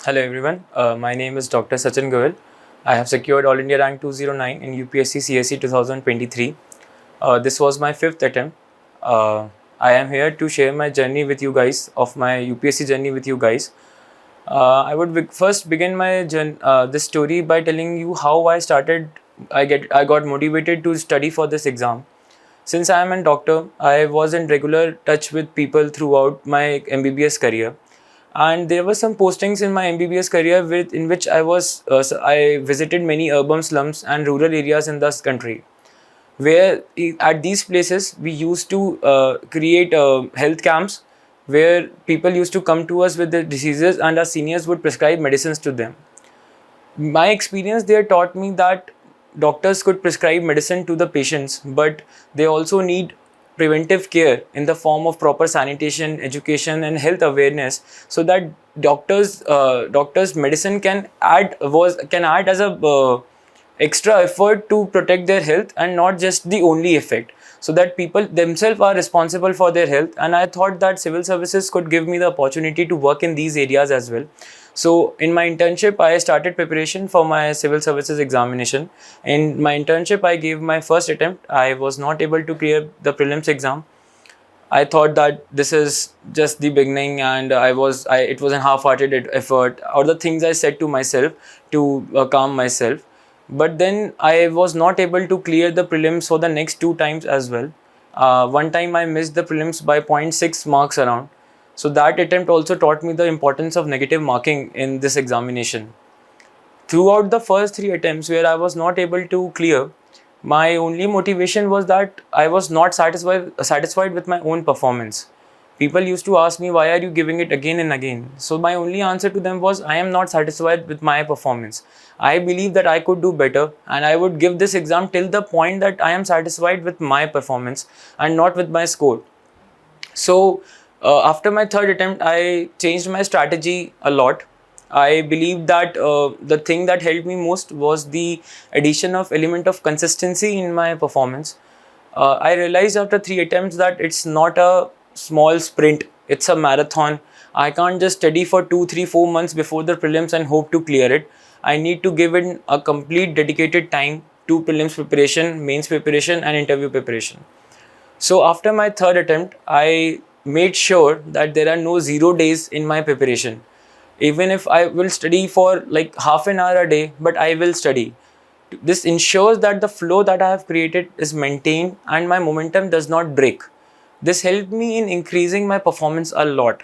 Hello everyone, my name is Dr. Sachin Goel. I have secured All India Rank 209 in UPSC CSE 2023. This was my fifth attempt. I am here to share my journey with you guys, of my UPSC journey with you guys. I would first begin my this story by telling you how I started. I got motivated to study for this exam. Since I am a doctor, I was in regular touch with people throughout my MBBS career, and there were some postings in my MBBS career in which I visited many urban slums and rural areas in this country, where at these places we used to create health camps where people used to come to us with their diseases and our seniors would prescribe medicines to them. My experience there taught me that doctors could prescribe medicine to the patients, but they also need preventive care in the form of proper sanitation, education, and health awareness, so that doctors medicine can add as a extra effort to protect their health and not just the only effect, so that people themselves are responsible for their health. And I thought that civil services could give me the opportunity to work in these areas as well. So in my internship, I started preparation for my civil services examination. In my internship, I gave my first attempt. I was not able to clear the prelims exam. I thought that this is just the beginning, and it was a half-hearted effort, or the things I said to myself to calm myself. But then I was not able to clear the prelims for the next two times as well. One time I missed the prelims by zero point 0.6 marks around. So that attempt also taught me the importance of negative marking in this examination. Throughout the first three attempts where I was not able to clear, my only motivation was that I was not satisfied with my own performance. People used to ask me, why are you giving it again and again? So my only answer to them was, I am not satisfied with my performance. I believe that I could do better, and I would give this exam till the point that I am satisfied with my performance and not with my score. So after my third attempt, I changed my strategy a lot. I believe that the thing that helped me most was the addition of element of consistency in my performance. I realized after three attempts that it's not a small sprint, it's a marathon. I can't just study for 2, 3, 4 months before the prelims and hope to clear it. I need to give it a complete dedicated time to prelims preparation, mains preparation, and interview preparation. So after my third attempt, I made sure that there are no 0 days in my preparation. Even if I will study for like half an hour a day, but I will study. This ensures that the flow that I have created is maintained and my momentum does not break. This helped me in increasing my performance a lot.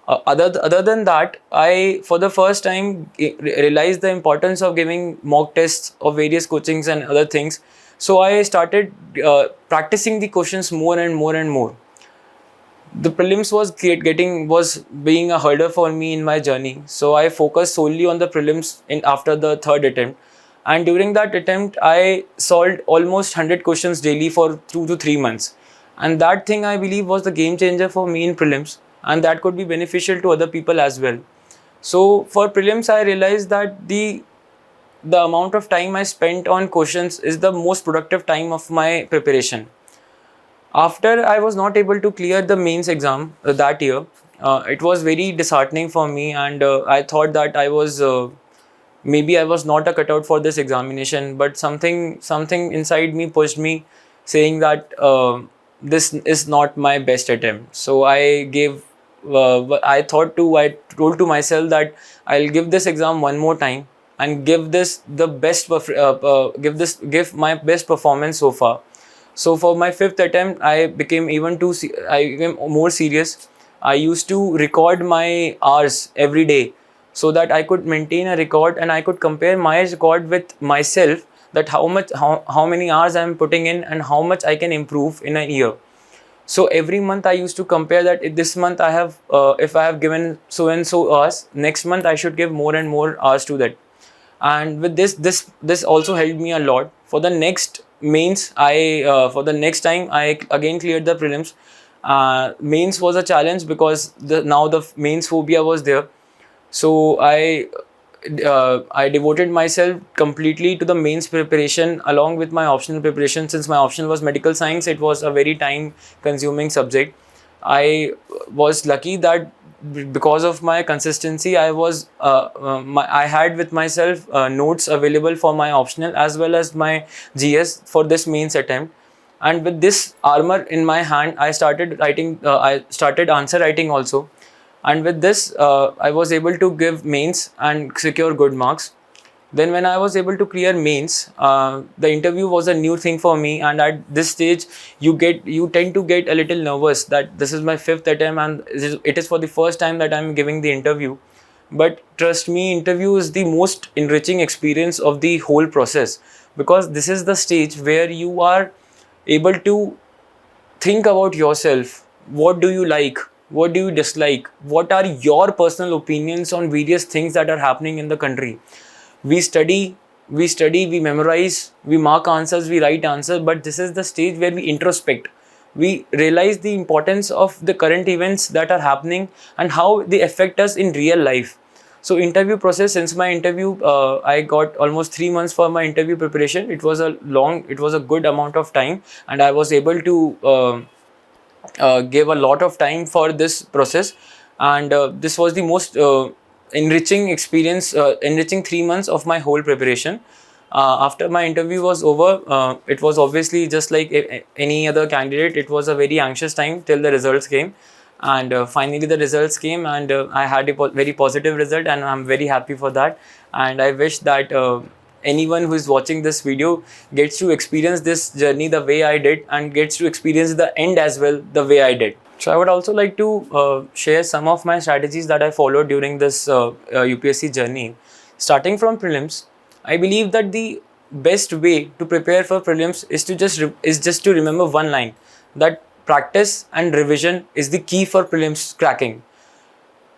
Other than that, I for the first time realized the importance of giving mock tests of various coachings and other things. So I started practicing the questions more and more and more. The prelims was being a hurdle for me in my journey, so I focused solely on the prelims in after the third attempt. And during that attempt, I solved almost 100 questions daily for 2 to 3 months, and that thing I believe was the game changer for me in prelims, and that could be beneficial to other people as well. So for prelims, I realized that the amount of time I spent on questions is the most productive time of my preparation. After I was not able to clear the mains exam that year, it was very disheartening for me, and I thought that maybe I was not a cutout for this examination. But something inside me pushed me, saying that this is not my best attempt. So I told to myself that I'll give this exam one more time and give my best performance so far. So for my fifth attempt, I became more serious. I used to record my hours every day so that I could maintain a record and I could compare my record with myself, that how many hours I am putting in and how much I can improve in a year. So every month I used to compare that this month if I have given so and so hours, next month I should give more and more hours to that. And with this also helped me a lot. For the next mains, for the next time I again cleared the prelims. Mains was a challenge because now the mains phobia was there. So I devoted myself completely to the mains preparation along with my optional preparation. Since my optional was medical science, it was a very time consuming subject. I was lucky that because of my consistency, I had with myself notes available for my optional as well as my GS for this mains attempt. And with this armor in my hand, I started writing. I started answer writing also, and with this, I was able to give mains and secure good marks. Then when I was able to clear mains, the interview was a new thing for me, and at this stage you tend to get a little nervous that this is my fifth attempt and it is for the first time that I'm giving the interview. But trust me, interview is the most enriching experience of the whole process, because this is the stage where you are able to think about yourself. What do you like? What do you dislike? What are your personal opinions on various things that are happening in the country? We study, we memorize, we mark answers, we write answers, but this is the stage where we introspect. We realize the importance of the current events that are happening and how they affect us in real life. So interview process, since my interview, I got almost 3 months for my interview preparation. It was a good amount of time, and I was able to give a lot of time for this process. And this was the most enriching experience, enriching 3 months of my whole preparation. After my interview was over, it was obviously just like any other candidate. It was a very anxious time till the results came, and finally the results came, and I had a very positive result, and I'm very happy for that. And I wish that anyone who is watching this video gets to experience this journey the way I did, and gets to experience the end as well the way I did. So I would also like to share some of my strategies that I followed during this UPSC journey. Starting from prelims, I believe that the best way to prepare for prelims is just to remember one line, that practice and revision is the key for prelims cracking.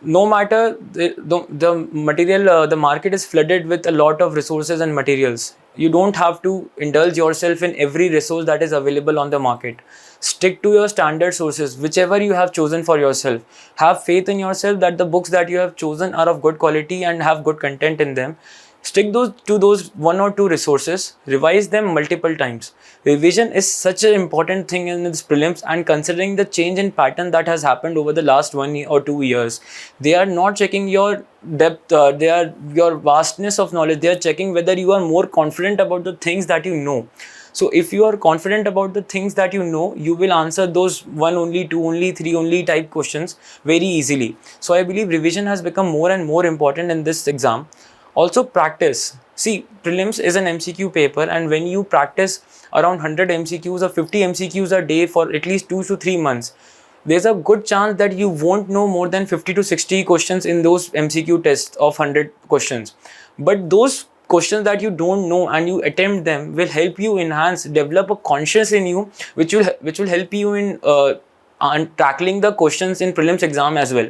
No matter the material, the market is flooded with a lot of resources and materials. You don't have to indulge yourself in every resource that is available on the market. Stick to your standard sources, whichever you have chosen for yourself. Have faith in yourself that the books that you have chosen are of good quality and have good content in them. Stick to those one or two resources, revise them multiple times. Revision is such an important thing in this prelims, and considering the change in pattern that has happened over the last 1 year or 2 years, they are not checking your depth, your vastness of knowledge. They are checking whether you are more confident about the things that you know. So if you are confident about the things that you know, you will answer those 1 only, 2 only, 3 only type questions very easily. So I believe revision has become more and more important in this exam. Also practice. See, prelims is an MCQ paper, and when you practice around 100 MCQs or 50 MCQs a day for at least 2 to 3 months, there's a good chance that you won't know more than 50 to 60 questions in those MCQ tests of 100 questions. But those questions that you don't know and you attempt them will help you enhance, develop a conscience in you, which will help you in tackling the questions in prelims exam as well.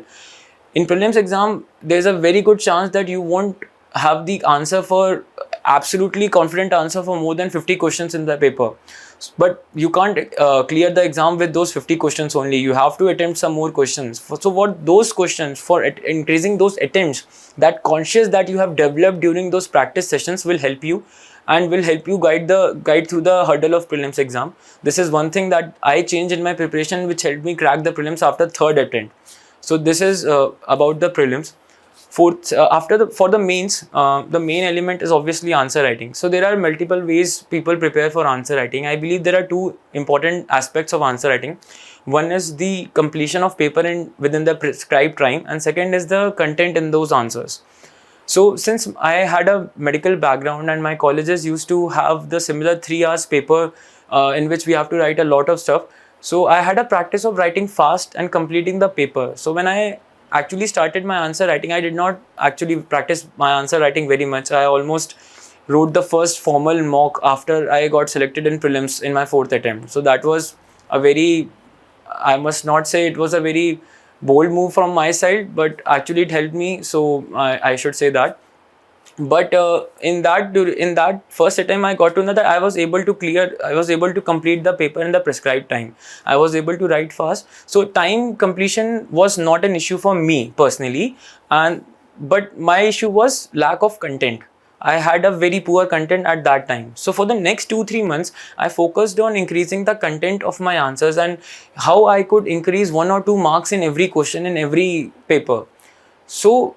In prelims exam, there's a very good chance that you won't have the answer for absolutely confident answer for more than 50 questions in the paper. But you can't clear the exam with those 50 questions only. You have to attempt some more questions. So what those questions, for increasing those attempts, that conscious that you have developed during those practice sessions will help you, and will help you guide through the hurdle of prelims exam. This is one thing that I changed in my preparation, which helped me crack the prelims after third attempt. So this is about the prelims. For the mains, the main element is obviously answer writing. So there are multiple ways people prepare for answer writing. I believe there are two important aspects of answer writing. One is the completion of paper within the prescribed time, and second is the content in those answers. So since I had a medical background and my colleges used to have the similar 3 hours paper in which we have to write a lot of stuff, so I had a practice of writing fast and completing the paper. So when I actually started my answer writing, I did not actually practice my answer writing very much. I almost wrote the first formal mock after I got selected in prelims in my fourth attempt. So that was a very, I must not say it was a very bold move from my side, but actually it helped me. So I should say that. But in that first attempt, I got to know that I was able to complete the paper in the prescribed time. I was able to write fast. So time completion was not an issue for me personally, but my issue was lack of content. I had a very poor content at that time. So for the next 2-3 months, I focused on increasing the content of my answers and how I could increase 1 or 2 marks in every question in every paper. So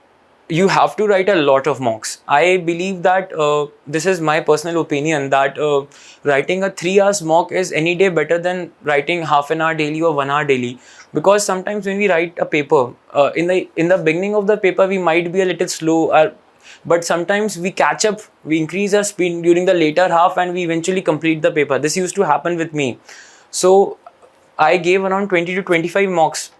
you have to write a lot of mocks. I believe that this is my personal opinion, that writing a 3 hours mock is any day better than writing half an hour daily or 1 hour daily. Because sometimes when we write a paper, in the beginning of the paper we might be a little slow, but sometimes we catch up, we increase our speed during the later half, and we eventually complete the paper. This used to happen with me. So I gave around 20 to 25 mocks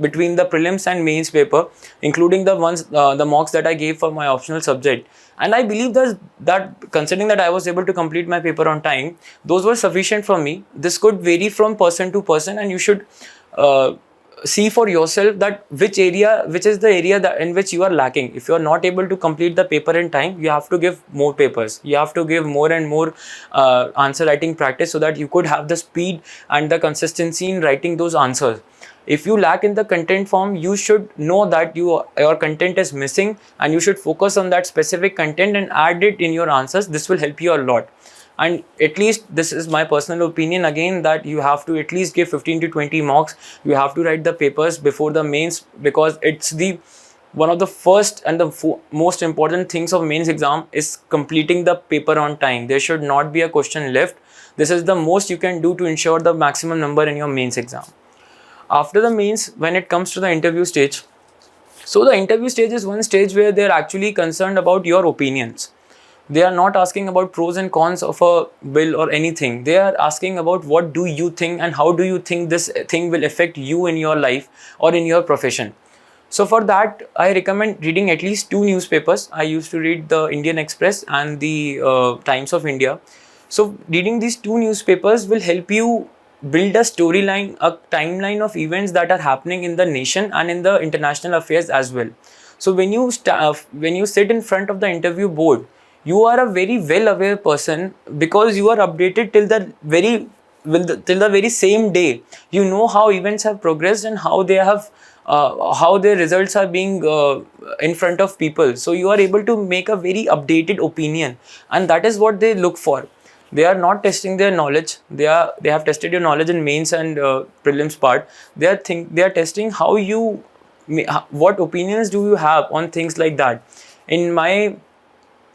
between the prelims and mains paper, including the mocks that I gave for my optional subject. And I believe that considering that I was able to complete my paper on time, those were sufficient for me. This could vary from person to person, and you should uh, see for yourself that which is the area that in which you are lacking. If you are not able to complete the paper in time, you have to give more papers, you have to give more and more answer writing practice, so that you could have the speed and the consistency in writing those answers. If you lack in the content form, you should know that your content is missing, and you should focus on that specific content and add it in your answers. This will help you a lot. And at least this is my personal opinion again, that you have to at least give 15 to 20 mocks. You have to write the papers before the mains, because it's the one of the first and the most important things of mains exam is completing the paper on time. There should not be a question left. This is the most you can do to ensure the maximum number in your mains exam. After the mains, when it comes to the interview stage, so the interview stage is one stage where they're actually concerned about your opinions. They are not asking about pros and cons of a bill or anything. They are asking about what do you think and how do you think this thing will affect you in your life or in your profession. So for that, I recommend reading at least 2 newspapers. I used to read the Indian Express and the Times of India. So reading these 2 newspapers will help you build a storyline, a timeline of events that are happening in the nation and in the international affairs as well. So when you sit in front of the interview board, you are a very well aware person, because you are updated till the very same day. You know how events have progressed and how their results are being in front of people. So you are able to make a very updated opinion, and that is what they look for. They are not testing their knowledge. They have tested your knowledge in mains and prelims part. They are testing what opinions do you have on things like that. In my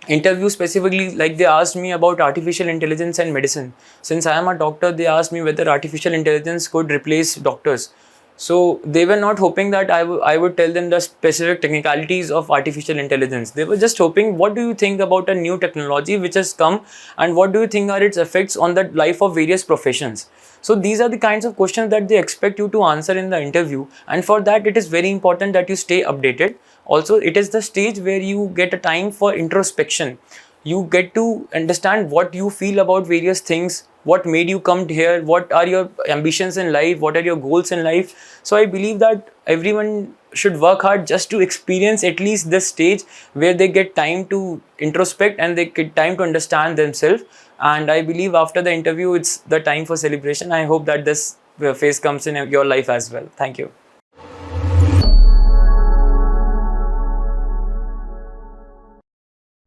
interview specifically, like, they asked me about artificial intelligence and medicine. Since I am a doctor, they asked me whether artificial intelligence could replace doctors. So they were not hoping that I would tell them the specific technicalities of artificial intelligence. They were just hoping, what do you think about a new technology which has come, and what do you think are its effects on the life of various professions. So these are the kinds of questions that they expect you to answer in the interview, and for that it is very important that you stay updated. Also, it is the stage where you get a time for introspection. You get to understand what you feel about various things, what made you come here, what are your ambitions in life, what are your goals in life. So I believe that everyone should work hard just to experience at least this stage where they get time to introspect and they get time to understand themselves. And I believe after the interview, it's the time for celebration. I hope that this phase comes in your life as well. Thank you.